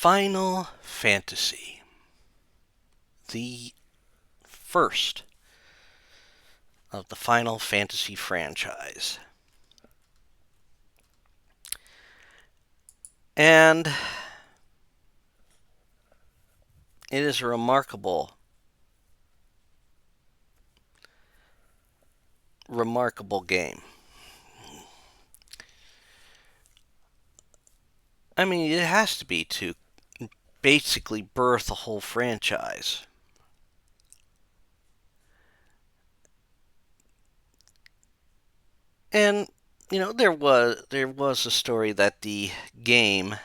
Final Fantasy, the first of the Final Fantasy franchise. And it is a remarkable game. I mean, it has to be to basically birth a whole franchise. And there was a story that game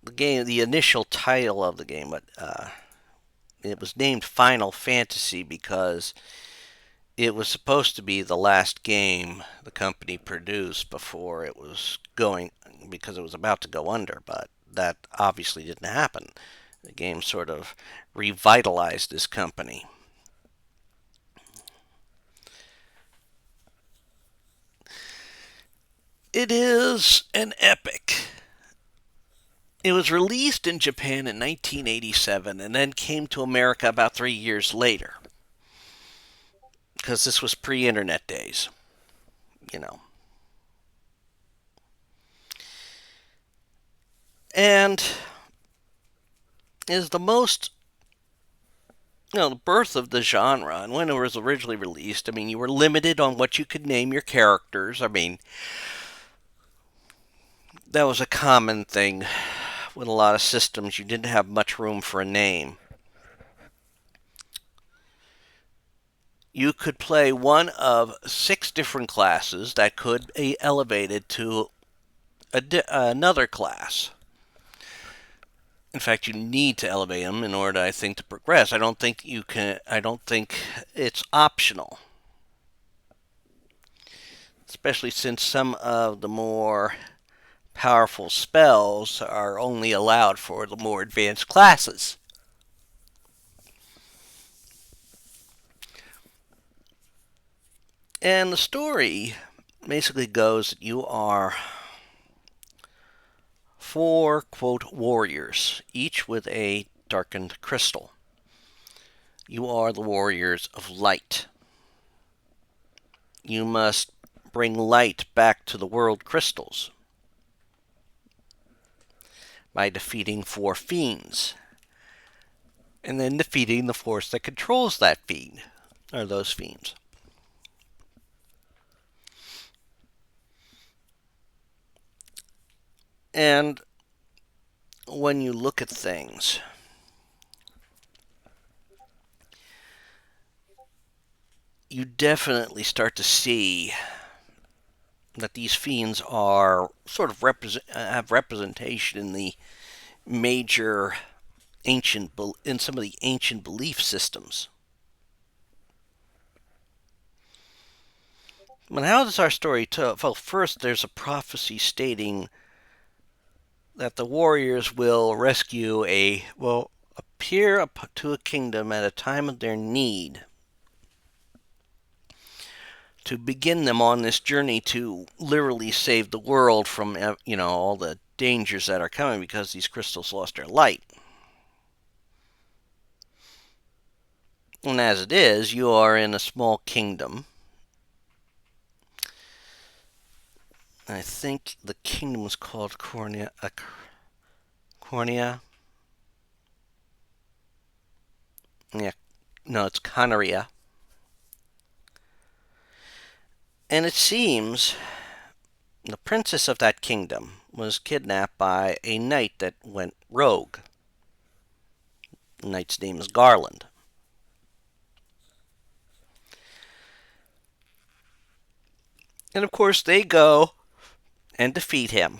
the initial title of the game, but it was named Final Fantasy because it was supposed to be the last game the company produced before it was going, because it was about to go under, but that obviously didn't happen. The game sort of revitalized this company. It is an epic. It was released in Japan in 1987 and then came to America about 3 years later. Because this was pre internet days, you know. And is the most, the birth of the genre. And when it was originally released, I mean, you were limited on what you could name your characters. I mean, that was a common thing with a lot of systems. You didn't have much room for a name. You could play one of 6 different classes that could be elevated to another class. In fact, you need to elevate them in order, I think, to progress. I don't think you can. I don't think it's optional, especially since some of the more powerful spells are only allowed for the more advanced classes. And the story basically goes that you are 4, quote, warriors, each with a darkened crystal. You are the warriors of light. You must bring light back to the world crystals by defeating 4 fiends, and then defeating the force that controls that fiend, or those fiends. And when you look at things, you definitely start to see that these fiends are sort of have representation in the major in some of the ancient belief systems. But how does our story tell? Well, first there's a prophecy stating that the warriors will appear to a kingdom at a time of their need to begin them on this journey to literally save the world from, all the dangers that are coming because these crystals lost their light. And as it is, you are in a small kingdom. I think the kingdom was called Cornea. Cornea. Yeah, no, it's Conaria. And it seems the princess of that kingdom was kidnapped by a knight that went rogue. The knight's name is Garland. And of course, they go and defeat him,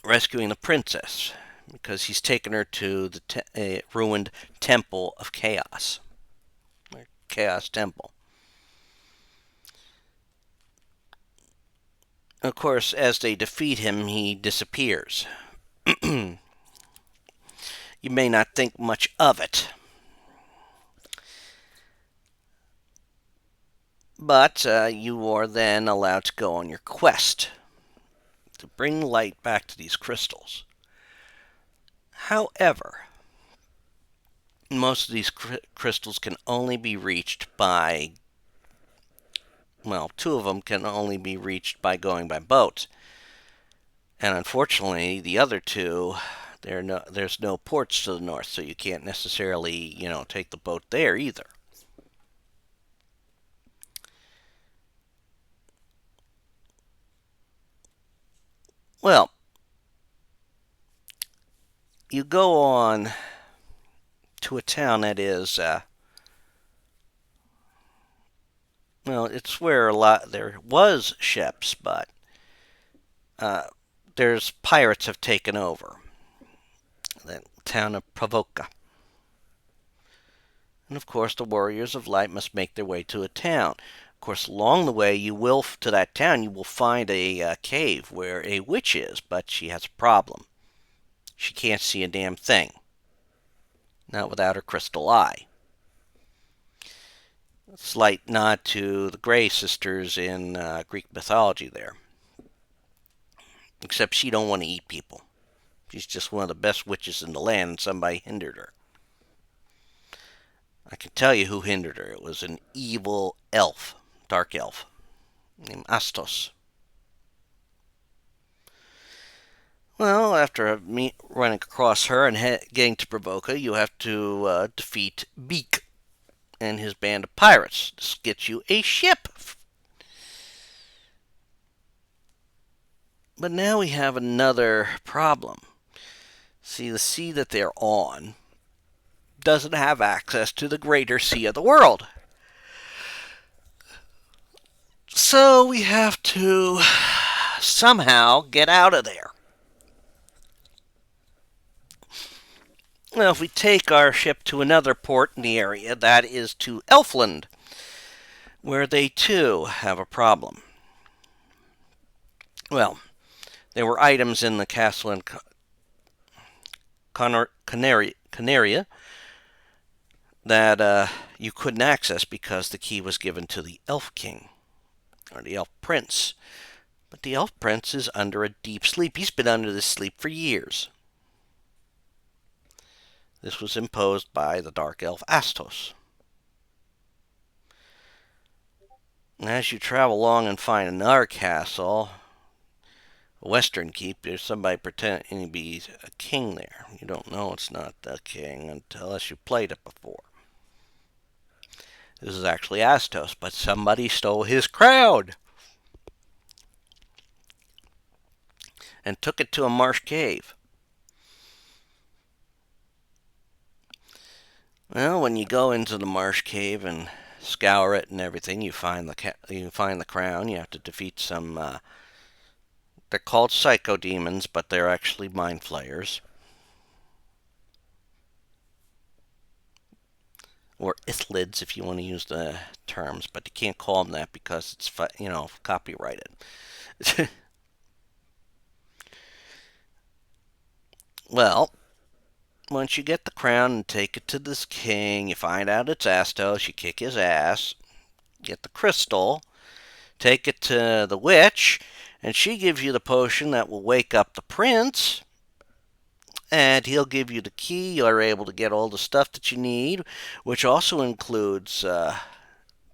rescuing the princess because he's taken her to the ruined Temple of Chaos, or Chaos Temple. Of course, as they defeat him, he disappears. You may not think much of it, But you are then allowed to go on your quest to bring light back to these crystals. However, most of these crystals can only be reached by, well, two of them can only be reached by going by boat. And unfortunately, the other two, there's no ports to the north, so you can't necessarily, take the boat there either. Well, you go on to a town that is, well, it's where there was ships, but uh, there's pirates have taken over the town of Provoca. And of course, the warriors of light must make their way to a town. Of course, along the way, to that town, you will find a cave where a witch is, but she has a problem. She can't see a damn thing, not without her crystal eye. Slight nod to the Grey sisters in Greek mythology there. Except she don't want to eat people. She's just one of the best witches in the land, and somebody hindered her. I can tell you who hindered her. It was an evil elf, dark elf, named Astos. Well, after running across her and getting to Provoca, you have to defeat Beak and his band of pirates. This gets you a ship. But now we have another problem. See, the sea that they're on doesn't have access to the greater sea of the world. So we have to somehow get out of there. Well, if we take our ship to another port in the area, that is to Elfland, where they too have a problem. Well, there were items in the castle in Canaria that you couldn't access because the key was given to the Elf King, or the Elf Prince. But the Elf Prince is under a deep sleep. He's been under this sleep for years. This was imposed by the Dark Elf Astos. As you travel along and find another castle, a western keep, there's somebody pretending to be a king there. You don't know it's not the king unless you played it before. This is actually Astos, but somebody stole his crown and took it to a marsh cave. Well, when you go into the marsh cave and scour it and everything, you find the crown. You have to defeat some. They're called psycho demons, but they're actually mind flayers, or ithlids if you want to use the terms. But you can't call them that because it's copyrighted. Well, once you get the crown and take it to this king, you find out it's Astos, you kick his ass, get the crystal, take it to the witch, and she gives you the potion that will wake up the prince, and he'll give you the key. You're able to get all the stuff that you need, which also includes,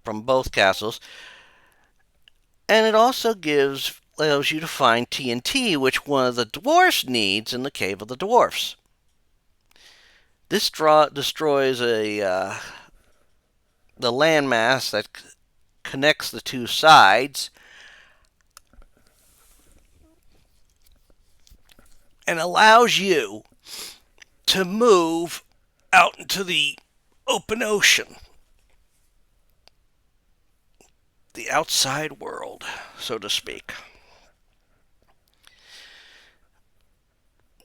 from both castles, and it also allows you to find TNT, which one of the dwarfs needs in the Cave of the Dwarfs. This destroys the landmass that connects the two sides and allows you to move out into the open ocean, the outside world, so to speak.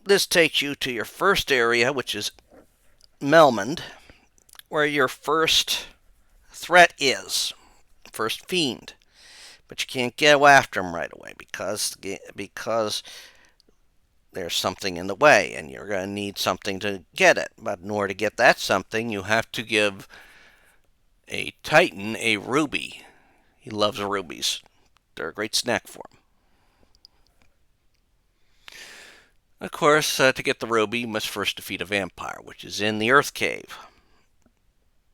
This takes you to your first area, which is Melmond, where your first threat is, first fiend. But you can't go after him right away because there's something in the way, and you're going to need something to get it. But in order to get that something, you have to give a Titan a ruby. He loves rubies. They're a great snack for him. Of course, to get the ruby, you must first defeat a vampire, which is in the Earth Cave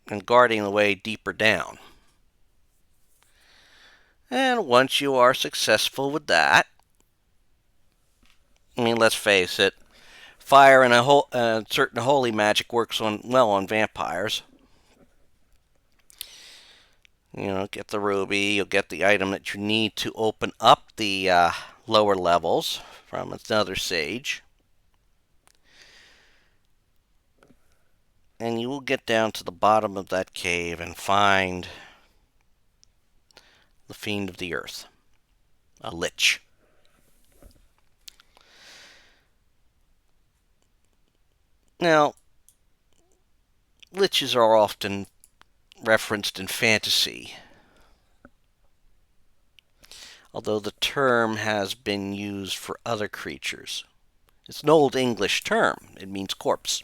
and guarding the way deeper down. And once you are successful with that, I mean, let's face it, fire and certain holy magic works on vampires. Get the ruby, you'll get the item that you need to open up the lower levels from another sage. And you will get down to the bottom of that cave and find the Fiend of the Earth, a lich. Now, liches are often referenced in fantasy, although the term has been used for other creatures. It's an Old English term. It means corpse.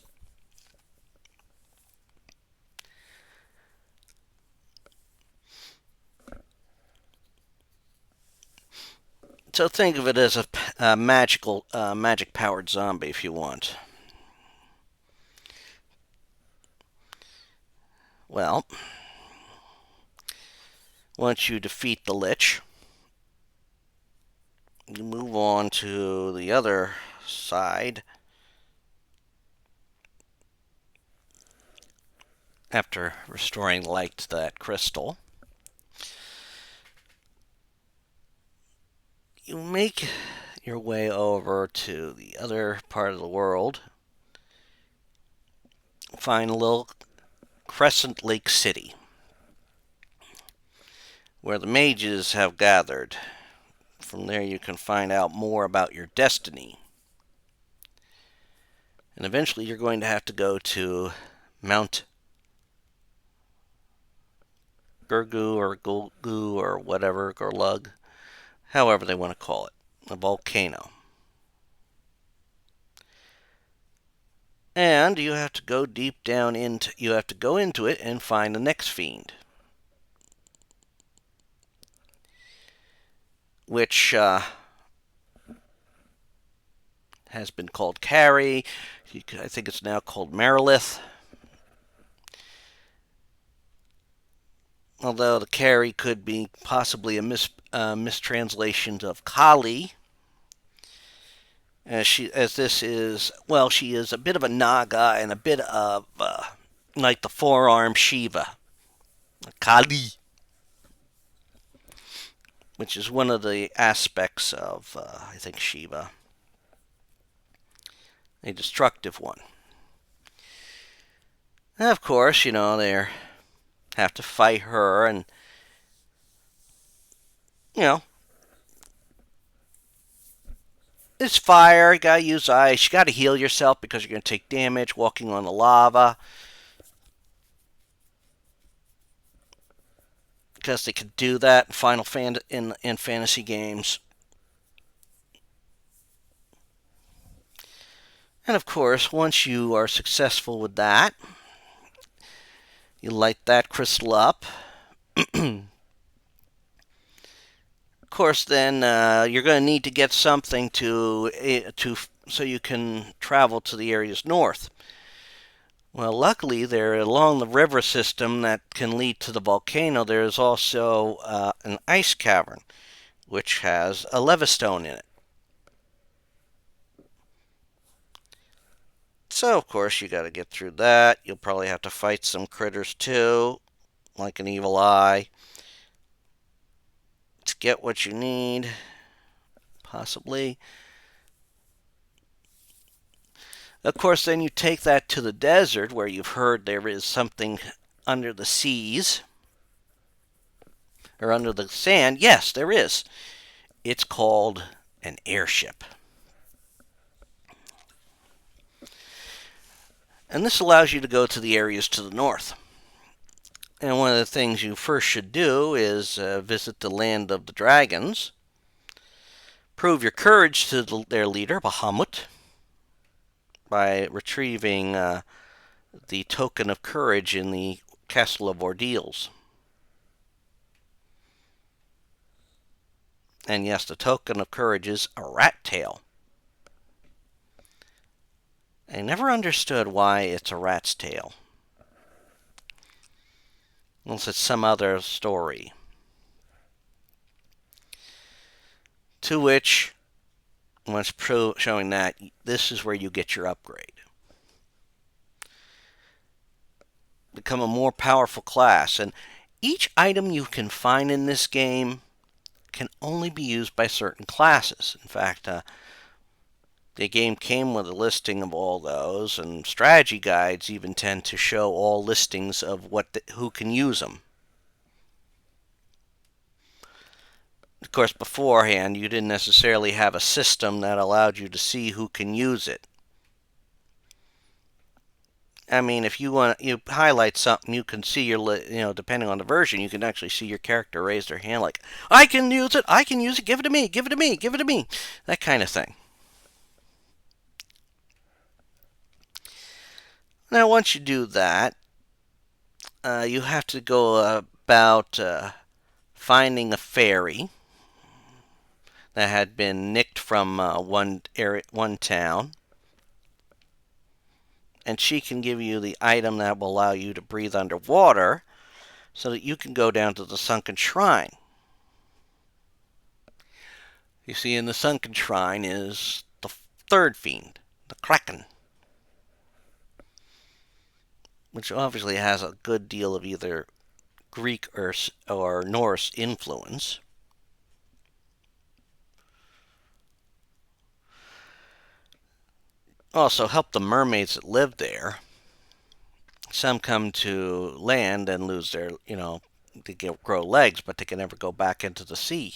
So think of it as a magic-powered zombie if you want. Well, once you defeat the lich, you move on to the other side. After restoring light to that crystal, you make your way over to the other part of the world, find a little Crescent Lake City, where the mages have gathered. From there you can find out more about your destiny. And eventually you're going to have to go to Mount Gurgu or Gulgu or whatever, Gurlug, however they want to call it, a volcano. And you have to go into it and find the next fiend, which has been called Carrie. I think it's now called Marilith. Although the Carrie could be possibly a mistranslation of Kali. She is a bit of a Naga and a bit of like the forearm Shiva, Kali, which is one of the aspects of I think Shiva, a destructive one. And of course, they have to fight her, and it's fire. You gotta use ice. You gotta heal yourself because you're gonna take damage walking on the lava. Because they could do that in fantasy games. And of course, once you are successful with that, you light that crystal up. Of course, then you're going to need to get something so you can travel to the areas north. Well, luckily, there along the river system that can lead to the volcano, there is also an ice cavern, which has a levistone in it. So, of course, you got to get through that. You'll probably have to fight some critters too, like an evil eye, to get what you need, possibly. Of course, then you take that to the desert where you've heard there is something under the seas or under the sand. Yes, there is. It's called an airship. And this allows you to go to the areas to the north. And one of the things you first should do is visit the land of the dragons, prove your courage to their leader, Bahamut, by retrieving the token of courage in the Castle of Ordeals. And yes, the token of courage is a rat tail. I never understood why it's a rat's tail, unless it's some other story. To which, once showing that, this is where you get your upgrade. Become a more powerful class, and each item you can find in this game can only be used by certain classes. In fact, the game came with a listing of all those, and strategy guides even tend to show all listings of who can use them. Of course, beforehand, you didn't necessarily have a system that allowed you to see who can use it. I mean, if you highlight something, you can see depending on the version, you can actually see your character raise their hand like, I can use it, I can use it, give it to me, give it to me, give it to me. That kind of thing. Now, once you do that, you have to go about finding a fairy that had been nicked from one town, and she can give you the item that will allow you to breathe underwater, so that you can go down to the sunken shrine. You see, in the sunken shrine is the third fiend, the Kraken, which obviously has a good deal of either Greek or Norse influence. Also, help the mermaids that live there. Some come to land and lose they grow legs, but they can never go back into the sea,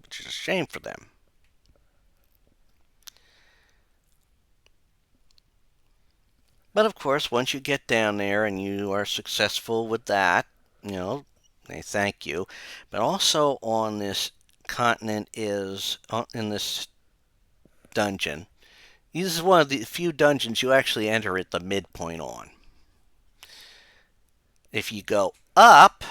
which is a shame for them. But of course, once you get down there and you are successful with that, they thank you. But also on this continent in this dungeon, this is one of the few dungeons you actually enter at the midpoint on. If you go up,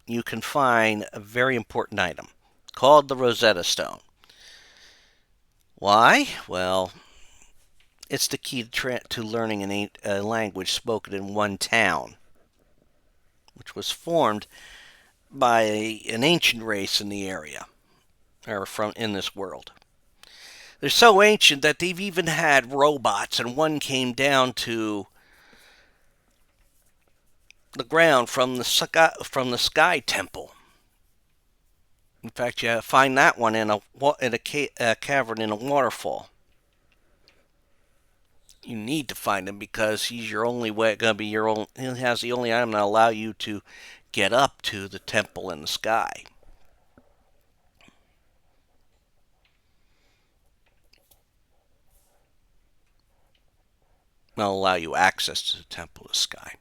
you can find a very important item called the Rosetta Stone. Why? Well, it's the key to learning a language spoken in one town, which was formed by an ancient race in the area, or in this world. They're so ancient that they've even had robots, and one came down to the ground from the sky temple. In fact, you find that one in a cavern in a waterfall. You need to find him because he's your only way. Going to be your own. He has the only item that allow you to get up to the temple in the sky. Will allow you access to the temple in the sky.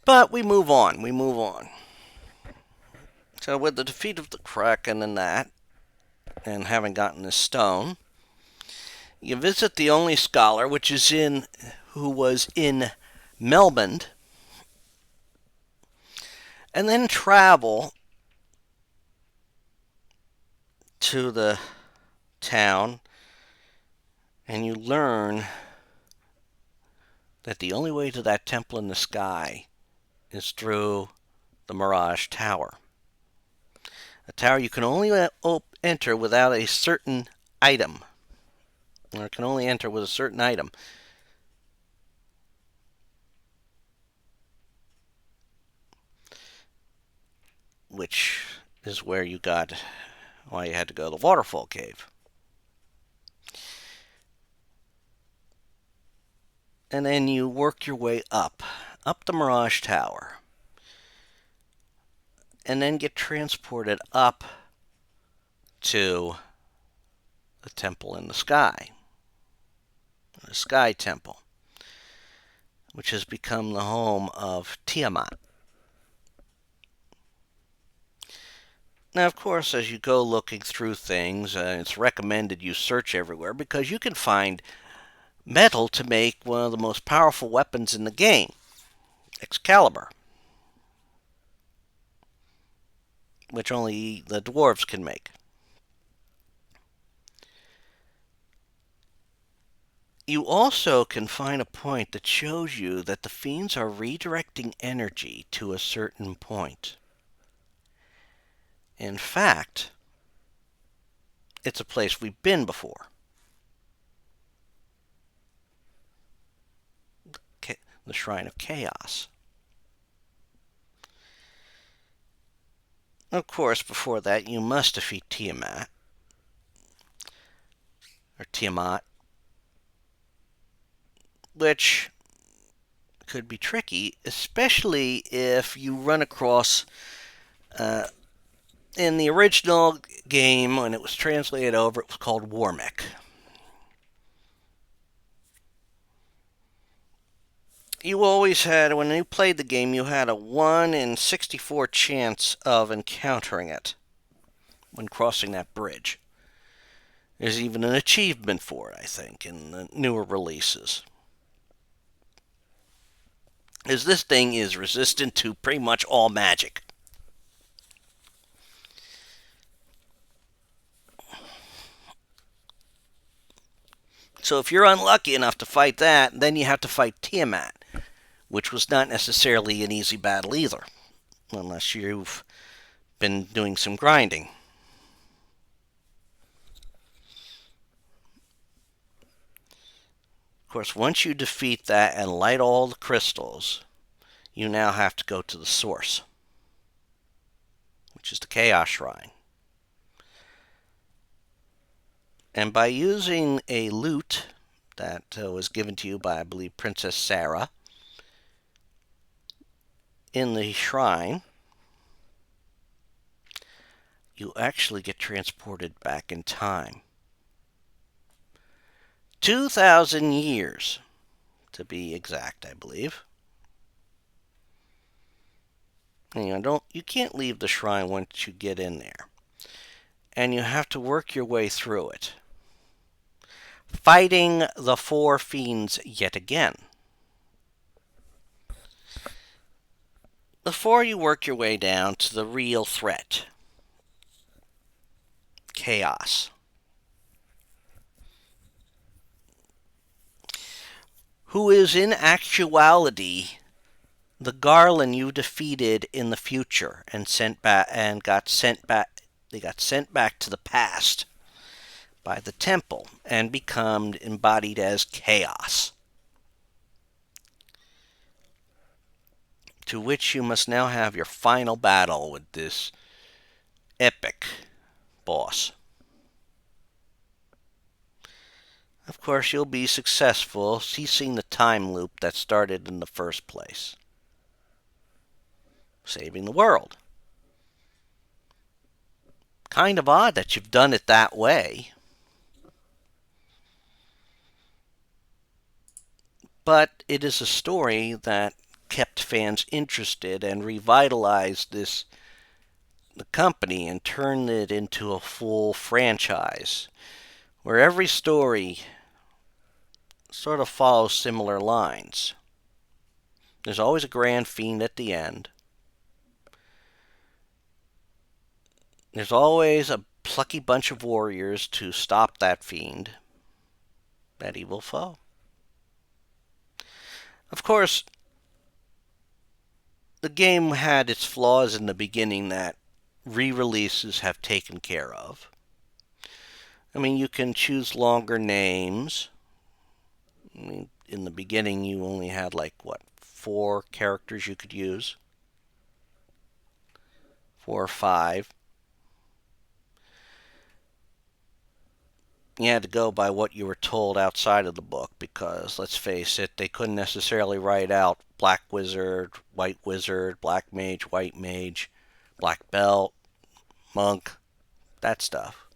But we move on. We move on. So with the defeat of the Kraken and having gotten this stone, you visit the only scholar, who was in Melbourne, and then travel to the town, and you learn that the only way to that temple in the sky is through the Mirage Tower. A tower you can only enter without a certain item, or can only enter with a certain item. Which is why you had to go to the waterfall cave. And then you work your way up the Mirage Tower, and then get transported up to the temple in the sky, the Sky Temple, which has become the home of Tiamat. Now, of course, as you go looking through things, it's recommended you search everywhere because you can find metal to make one of the most powerful weapons in the game, Excalibur. which only the dwarves can make. You also can find a point that shows you that the fiends are redirecting energy to a certain point. In fact, it's a place we've been before. The Shrine of Chaos. Of course, before that, you must defeat Tiamat, which could be tricky, especially if you run across, in the original game, when it was translated over, it was called Warmech. You always had, when you played the game, you had a 1 in 64 chance of encountering it when crossing that bridge. There's even an achievement for it, I think, in the newer releases. As this thing is resistant to pretty much all magic. So if you're unlucky enough to fight that, then you have to fight Tiamat, which was not necessarily an easy battle either, unless you've been doing some grinding. Of course, once you defeat that and light all the crystals, you now have to go to the source, which is the Chaos Shrine. And by using a lute that was given to you by, I believe, Princess Sarah in the shrine, you actually get transported back in time. 2,000 years, to be exact, I believe. And you can't leave the shrine once you get in there. And you have to work your way through it, fighting the 4 fiends yet again. Before you work your way down to the real threat, Chaos. Who is in actuality the Garland you defeated in the future and sent back and got sent back. They got sent back to the past by the temple and become embodied as Chaos, to which you must now have your final battle with this epic boss. Of course, you'll be successful ceasing the time loop that started in the first place, saving the world. Kind of odd that you've done it that way. But it is a story that kept fans interested and revitalized the company and turned it into a full franchise, where every story sort of follows similar lines. There's always a grand fiend at the end. There's always a plucky bunch of warriors to stop that fiend, that evil foe. Of course, the game had its flaws in the beginning that re-releases have taken care of. I mean, you can choose longer names. I mean, in the beginning, you only had 4 characters you could use. 4 or 5. You had to go by what you were told outside of the book because, let's face it, they couldn't necessarily write out black wizard, white wizard, black mage, white mage, black belt, monk, that stuff.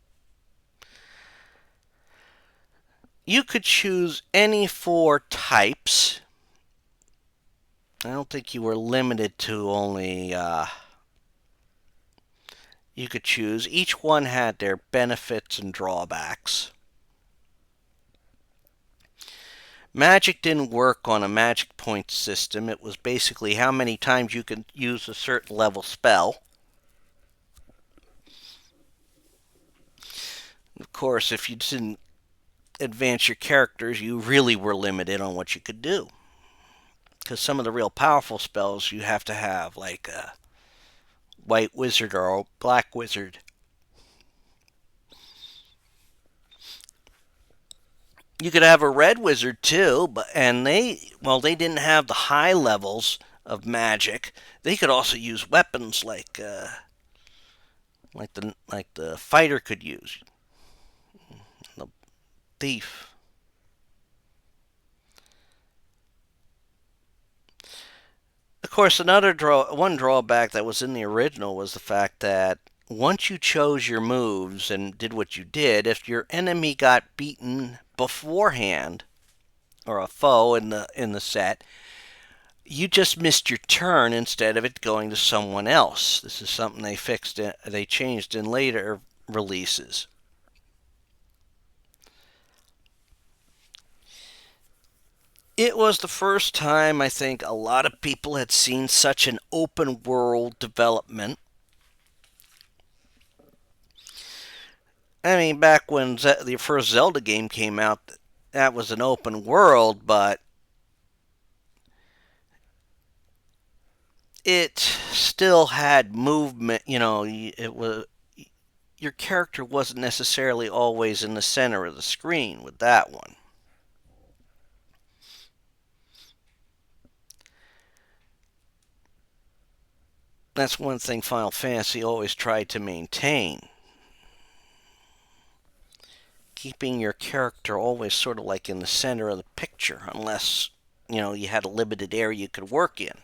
You could choose any 4 types. I don't think you were limited to only... you could choose. Each one had their benefits and drawbacks. Magic didn't work on a magic point system. It was basically how many times you could use a certain level spell. Of course, if you didn't advance your characters, you really were limited on what you could do. Because some of the real powerful spells you have to have, like a white wizard or a black wizard. You could have a red wizard too, but and they didn't have the high levels of magic. They could also use weapons like the fighter could use, the thief. Of course, one drawback that was in the original was the fact that once you chose your moves and did what you did, if your enemy got beaten beforehand or a foe in the set, you just missed your turn instead of it going to someone else. This is something they changed in later releases. It was the first time I think a lot of people had seen such an open world development. I mean, back when the first Zelda game came out, that was an open world, but it still had movement. It was your character wasn't necessarily always in the center of the screen with that one. That's one thing Final Fantasy always tried to maintain. Keeping your character always sort of like in the center of the picture, unless, you had a limited area you could work in.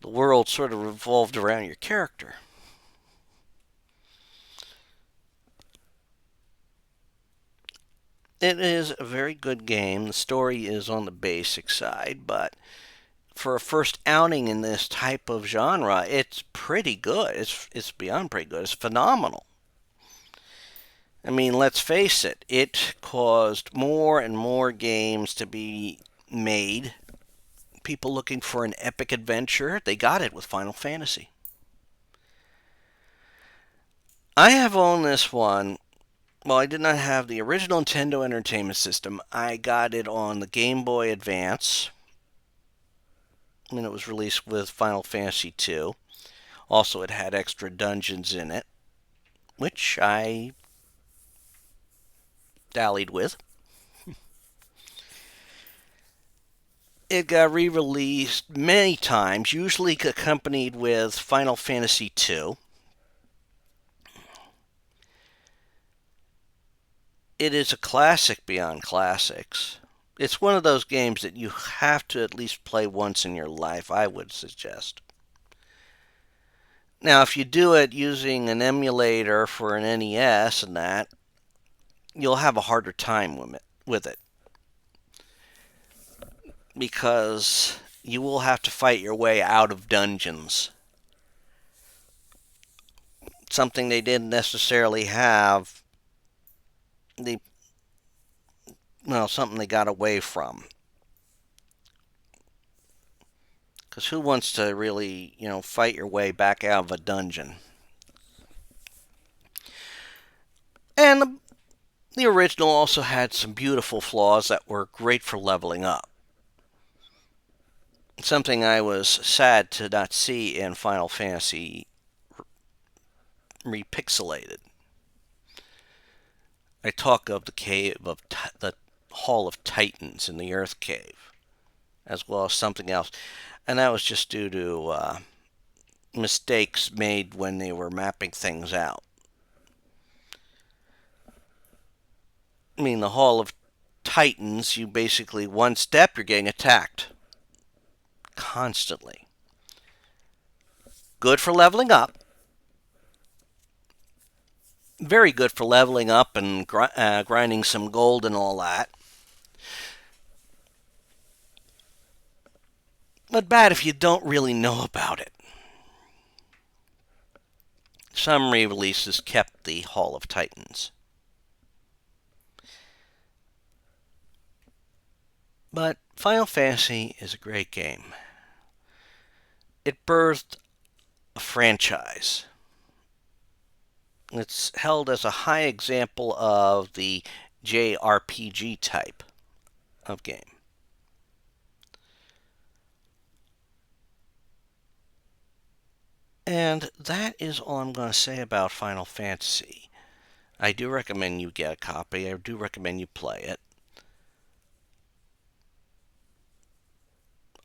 The world sort of revolved around your character. It is a very good game. The story is on the basic side, but for a first outing in this type of genre, it's pretty good. It's beyond pretty good. It's phenomenal. I mean, let's face it. It caused more and more games to be made. People looking for an epic adventure, they got it with Final Fantasy. I have owned this one. Well, I did not have the original Nintendo Entertainment System. I got it on the Game Boy Advance when it was released with Final Fantasy II. Also, it had extra dungeons in it, which I dallied with. It got re released many times, usually accompanied with Final Fantasy II. It is a classic beyond classics. It's one of those games that you have to at least play once in your life, I would suggest. Now, if you do it using an emulator for an NES and that, you'll have a harder time with it because you will have to fight your way out of dungeons. Something they didn't necessarily have. They Something they got away from. Because who wants to really, fight your way back out of a dungeon? And the original also had some beautiful flaws that were great for leveling up. Something I was sad to not see in Final Fantasy repixelated. I talk of the Hall of Titans in the Earth Cave, as well as something else, and that was just due to mistakes made when they were mapping things out. I mean, the Hall of Titans, you basically, one step, you're getting attacked constantly. Good for leveling up. Very good for leveling up and grinding some gold and all that. But bad if you don't really know about it. Some re releases kept the Hall of Titans. But Final Fantasy is a great game. It birthed a franchise. It's held as a high example of the JRPG type of game. And that is all I'm going to say about Final Fantasy. I do recommend you get a copy. I do recommend you play it.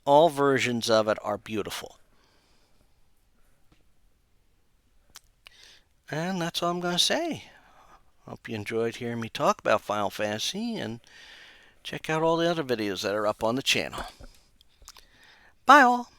All versions of it are beautiful. And that's all I'm going to say. Hope you enjoyed hearing me talk about Final Fantasy, and check out all the other videos that are up on the channel. Bye all!